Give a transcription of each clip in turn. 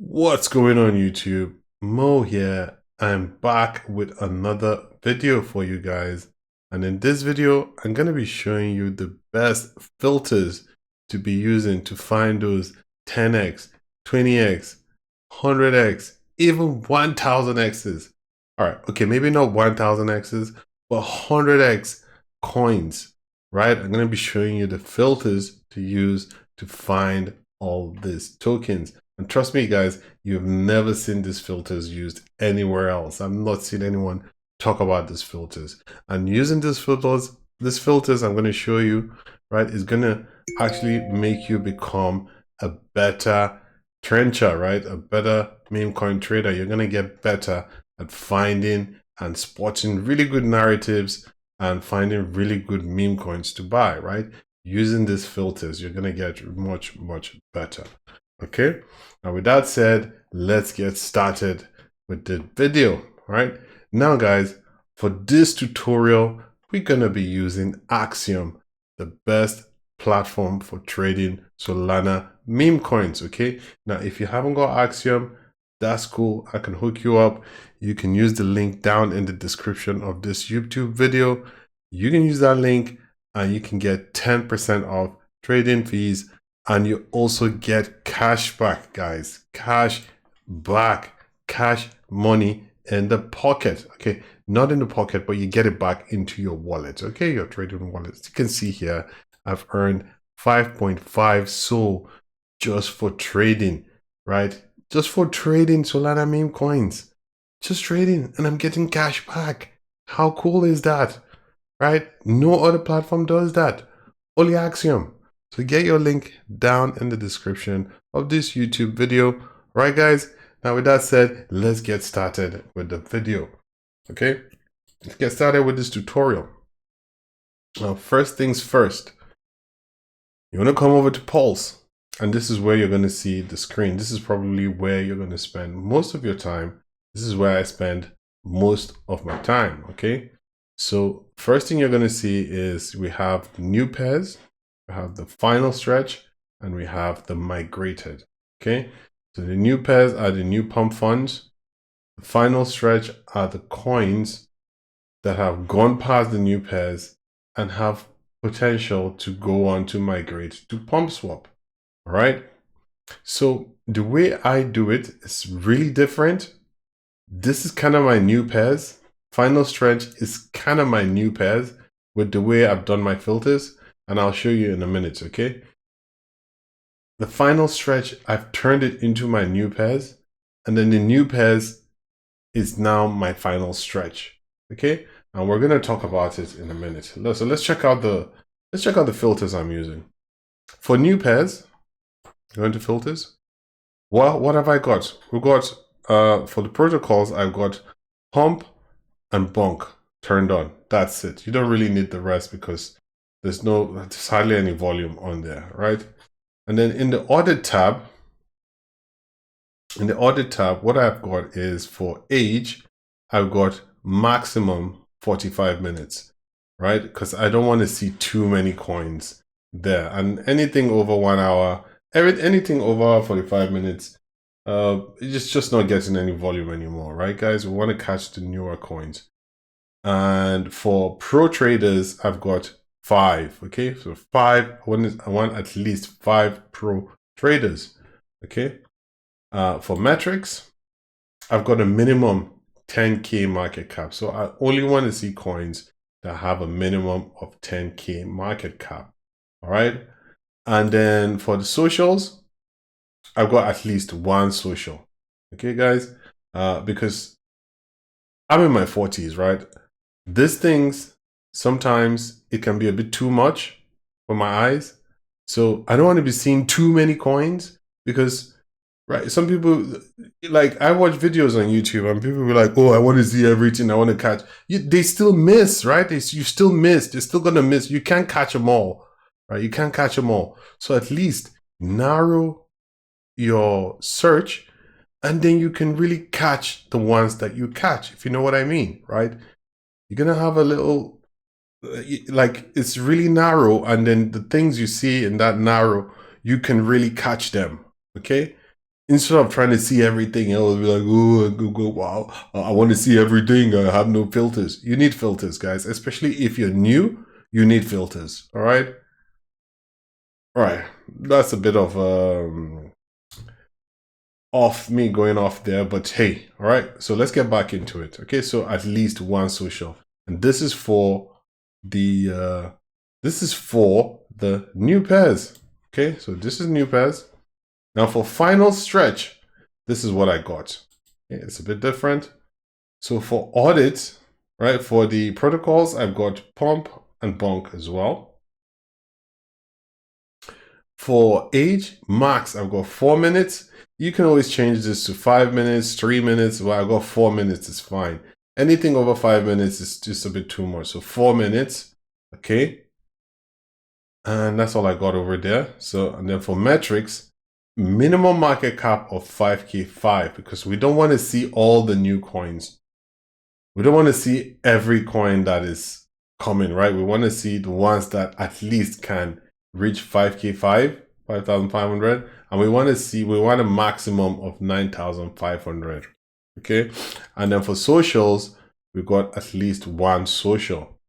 What's going on YouTube? Mo here. I'm back with another video for you guys. And in this video, I'm going to be showing you the best filters to be using to find those 10x, 20x, 100x, even 1000x's. All right, okay, maybe not 1000x's, but 100x coins, right? I'm going to be showing you the filters to use to find all these tokens. And trust me, guys, you've never seen these filters used anywhere else. I've not seen anyone talk about these filters. And using these filters I'm going to show you, right, is going to actually make you become a better trencher, right? A better meme coin trader. You're going to get better at finding and spotting really good narratives and finding really good meme coins to buy, right? Using these filters, you're going to get much, much better. Okay, now with that said, let's get started with the video. Right now, guys, for this tutorial, we're gonna be using Axiom, the best platform for trading Solana meme coins. Okay, now if you haven't got Axiom, that's cool. I can hook you up. You can use the link down in the description of this YouTube video. You can use that link and you can get 10% off trading fees. And you also get cash back, guys. Cash back, cash money in the pocket. Okay, not in the pocket, but you get it back into your wallet. Okay, your trading wallet. As you can see here, I've earned 5.5 SOL just for trading, right? Just for trading Solana meme coins. Just trading, and I'm getting cash back. How cool is that? Right? No other platform does that. Only Axiom. So get your link down in the description of this YouTube video. All right, guys. Now with that said, let's get started with the video. Okay, let's get started with this tutorial. Now, first things first, you want to come over to Pulse, and this is where you're going to see the screen. This is probably where you're going to spend most of your time. This is where I spend most of my time. Okay, so first thing you're going to see is we have new pairs. We have the final stretch and we have the migrated. Okay, so the new pairs are the new pump funds. The final stretch are the coins that have gone past the new pairs and have potential to go on to migrate to pump swap. All right, so the way I do it is really different. This is kind of my new pairs. Final stretch is kind of my new pairs with the way I've done my filters. And I'll show you in a minute, okay? The final stretch, I've turned it into my new pairs, and then the new pairs is now my final stretch, okay? And we're gonna talk about it in a minute. So let's check out the filters I'm using. For new pairs, go into filters. Well, what have I got? We've got for the protocols, I've got pump and bonk turned on. That's it. You don't really need the rest because there's hardly any volume on there, right? And then in the audit tab, what I've got is for age, I've got maximum 45 minutes, right? Because I don't want to see too many coins there. And anything over 1 hour, anything over 45 minutes, it's just not getting any volume anymore, right, guys? We want to catch the newer coins. And for pro traders, I've got 5. Okay, so 5. I want at least 5 pro traders. Okay, for metrics, I've got a minimum 10K market cap. So I only want to see coins that have a minimum of 10K market cap. All right, and then for the socials, I've got at least 1 social. Okay, guys, because I'm in my 40s, right? These things, sometimes it can be a bit too much for my eyes. So I don't want to be seeing too many coins because, right, some people, like I watch videos on YouTube and people be like, oh, I want to see everything, I want to catch. They still miss, right? You still miss. They're still going to miss. You can't catch them all, right? You can't catch them all. So at least narrow your search and then you can really catch the ones that you catch, if you know what I mean, right? You're going to have a little, like it's really narrow. And then the things you see in that narrow, you can really catch them. Okay. instead of trying to see everything else, be like, oh, Google, wow, I want to see everything. I have no filters. You need filters, guys. Especially if you're new, you need filters. All right. All right. That's a bit of off me going off there, but hey, all right. So let's get back into it. Okay. So at least one social, and this is for the new pairs. Okay. So this is new pairs. Now for final stretch, this is what I got. Okay, it's a bit different. So for audit, right, for the protocols, I've got pump and bonk as well. For age, max, I've got 4 minutes. You can always change this to 5 minutes, 3 minutes. Well, I got 4 minutes, it's fine. Anything over 5 minutes is just a bit too much. So 4 minutes, okay. And that's all I got over there. So, and then for metrics, minimum market cap of 5K5 because we don't want to see all the new coins. We don't want to see every coin that is coming, right? We want to see the ones that at least can reach 5K5, 5,500, and we want a maximum of 9,500. Okay, and then for socials, we got at least one social,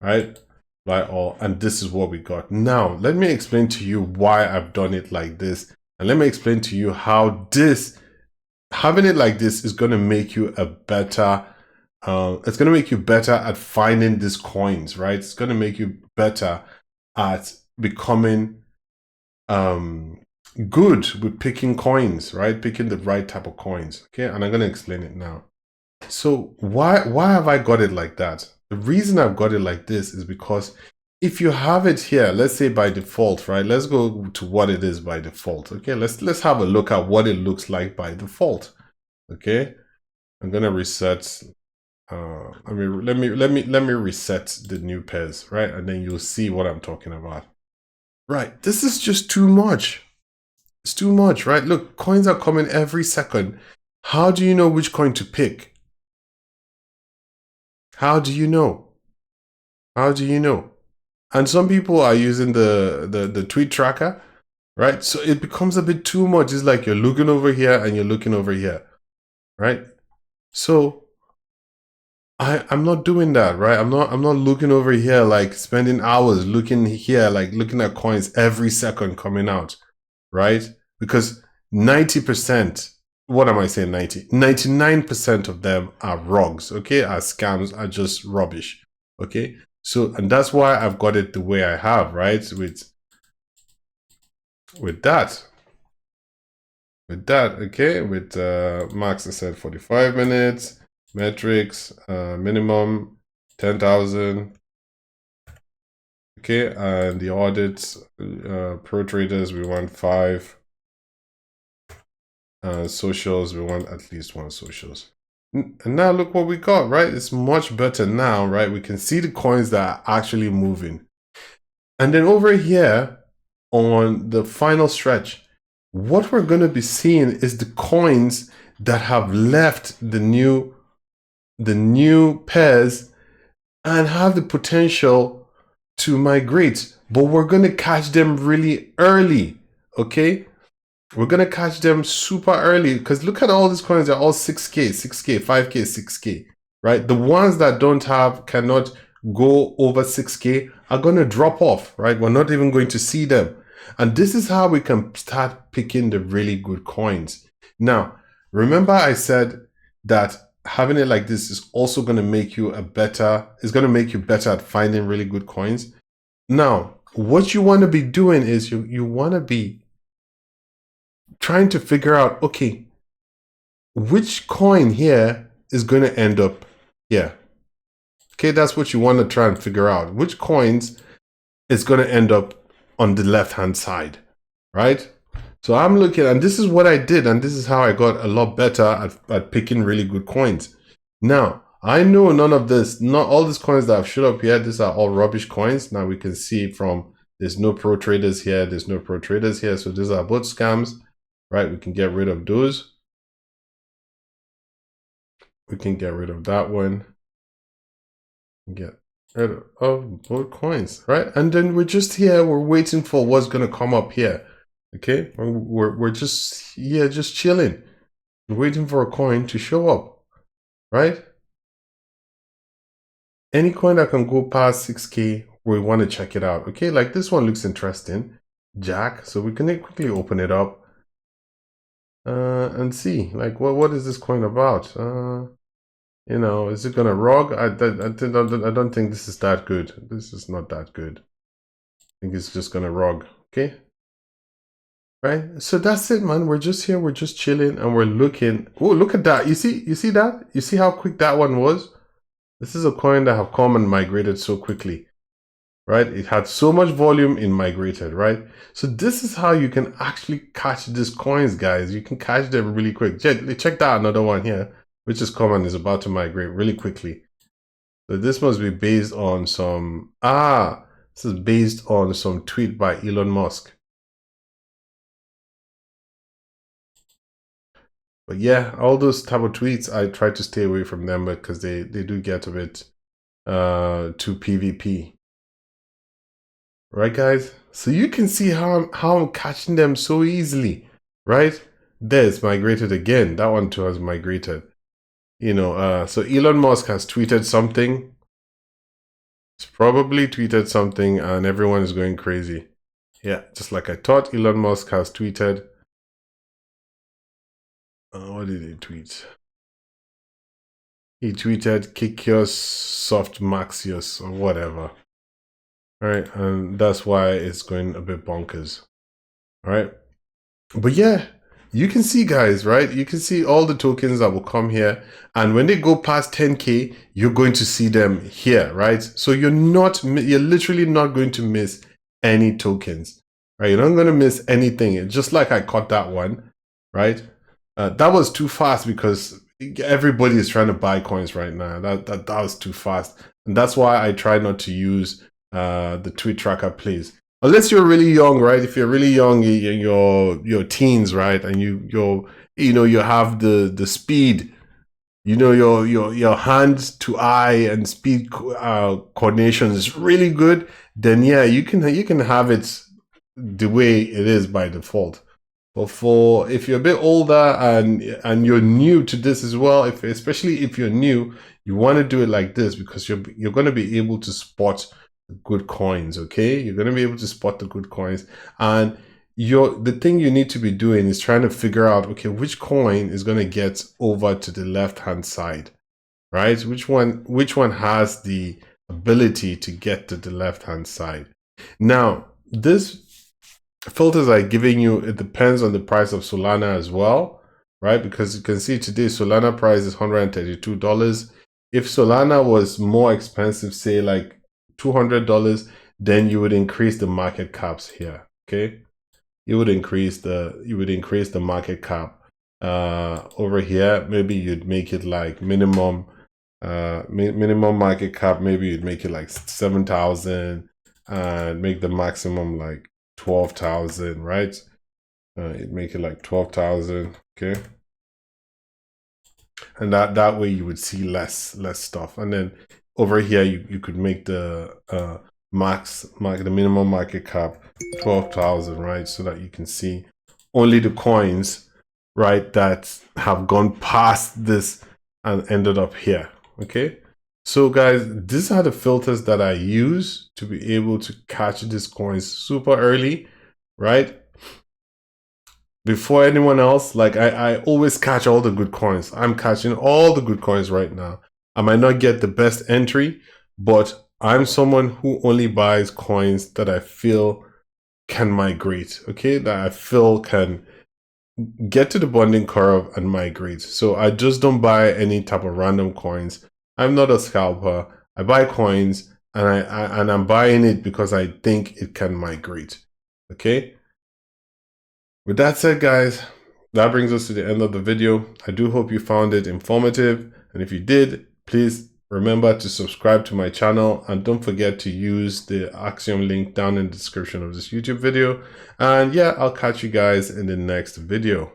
right? Right, all, and this is what we got. Now, let me explain to you why I've done it like this. And let me explain to you how having it like this is going to make you a better, it's going to make you better at finding these coins, right? It's going to make you better at becoming good with picking coins, right? Picking the right type of coins, okay? And I'm going to explain it now. So why have I got it like that? The reason I've got it like this is because if you have it here, let's say by default, right? Let's go to what it is by default. Okay, let's have a look at what it looks like by default. Okay, I'm gonna reset. Let me reset the new pairs, right? And then you'll see what I'm talking about. Right, this is just too much. It's too much, right? Look, coins are coming every second. How do you know which coin to pick? How do you know? How do you know? And some people are using the tweet tracker, right? So it becomes a bit too much. It's like you're looking over here and you're looking over here, right? So I'm not doing that, right? I'm not looking over here like spending hours looking here, like looking at coins every second coming out, right? Because 90%, what am I saying 90? 99% of them are rogues, okay? Are scams, are just rubbish, okay? So, and that's why I've got it the way I have, right? With that, okay? With max, I said 45 minutes, metrics, minimum 10,000. Okay, and the audits, pro traders, we want 5. Socials, we want at least 1 socials. And now look what we got, right? It's much better now, right? We can see the coins that are actually moving. And then over here on the final stretch, what we're going to be seeing is the coins that have left the new pairs and have the potential to migrate, but we're going to catch them really early, okay? We're going to catch them super early because look at all these coins. They're all 6K, 6K, 5K, 6K, right? The ones that cannot go over 6K are going to drop off, right? We're not even going to see them. And this is how we can start picking the really good coins. Now, remember I said that having it like this is also going to make you better at finding really good coins. Now, what you want to be doing is you want to be trying to figure out, okay, which coin here is going to end up here. Okay, that's what you want to try and figure out. Which coins is going to end up on the left-hand side, right? So I'm looking, and this is what I did, and this is how I got a lot better at picking really good coins. Now, I know not all these coins that have showed up here, these are all rubbish coins. Now we can see from, there's no pro traders here, there's no pro traders here, so these are both scams. Right, we can get rid of those. We can get rid of that one. Get rid of both coins, right? And then we're just here, we're waiting for what's going to come up here, Okay, we're just here, just chilling, waiting for a coin to show up, right? Any coin that can go past 6K, we want to check it out. Okay, like this one looks interesting, Jack. So we can quickly open it up and see, like, what is this coin about? You know, is it gonna rog? I don't think this is that good. This is not that good. I think it's just gonna rog. Okay. Right, so that's it, man. We're just here, we're just chilling, and we're looking. Oh, look at that. You see that? You see how quick that one was? This is a coin that have come and migrated so quickly, right? It had so much volume in migrated, right? So this is how you can actually catch these coins, guys. You can catch them really quick. Check that another one here, which is common, is about to migrate really quickly. So this must be based on some, this is based on some tweet by Elon Musk. But yeah, all those type of tweets, I try to stay away from them because they do get a bit too PvP. Right, guys? So you can see how I'm catching them so easily, right? There's migrated again. That one too has migrated. You know, so Elon Musk has tweeted something. It's probably tweeted something and everyone is going crazy. Yeah, just like I thought, Elon Musk has tweeted. What did he tweet? He tweeted Kikios Soft Maxios or whatever. All right, and that's why it's going a bit bonkers. All right, but yeah, you can see, guys, right? You can see all the tokens that will come here, and when they go past 10K, you're going to see them here, right? So you're literally not going to miss any tokens, right? You're not going to miss anything. It's just like I caught that one, right? That was too fast because everybody is trying to buy coins right now. That was too fast, and that's why I try not to use the tweet tracker plays. Unless you're really young, right? If you're really young, you're teens, right? And you have the speed, you know, your hand to eye and speed coordination is really good. Then yeah, you can have it the way it is by default. But if you're a bit older and you're new to this as well, especially if you're new, you want to do it like this because you're going to be able to spot good coins. Okay, you're going to be able to spot the good coins, and the thing you need to be doing is trying to figure out, okay, which coin is going to get over to the left hand side, right? Which one has the ability to get to the left hand side. Now this filters are giving you, it depends on the price of Solana as well, right? Because you can see today Solana price is $132. If Solana was more expensive, say like $200, then you would increase the market caps here. Okay, you would increase the market cap over here. Maybe you'd make it like minimum market cap. Maybe you'd make it like 7,000 and make the maximum like 12,000, right? You'd make it like 12,000. Okay, and that way you would see less stuff. And then over here you could make the the minimum market cap 12,000, right? So that you can see only the coins, right, that have gone past this and ended up here. Okay, so guys, these are the filters that I use to be able to catch these coins super early, right? Before anyone else. Like I always catch all the good coins. I'm catching all the good coins right now. I might not get the best entry, but I'm someone who only buys coins that I feel can migrate, okay? That I feel can get to the bonding curve and migrate. So I just don't buy any type of random coins. I'm not a scalper. I buy coins and I'm buying it because I think it can migrate, okay? With that said, guys, that brings us to the end of the video. I do hope you found it informative. And if you did, please remember to subscribe to my channel and don't forget to use the Axiom link down in the description of this YouTube video. And yeah, I'll catch you guys in the next video.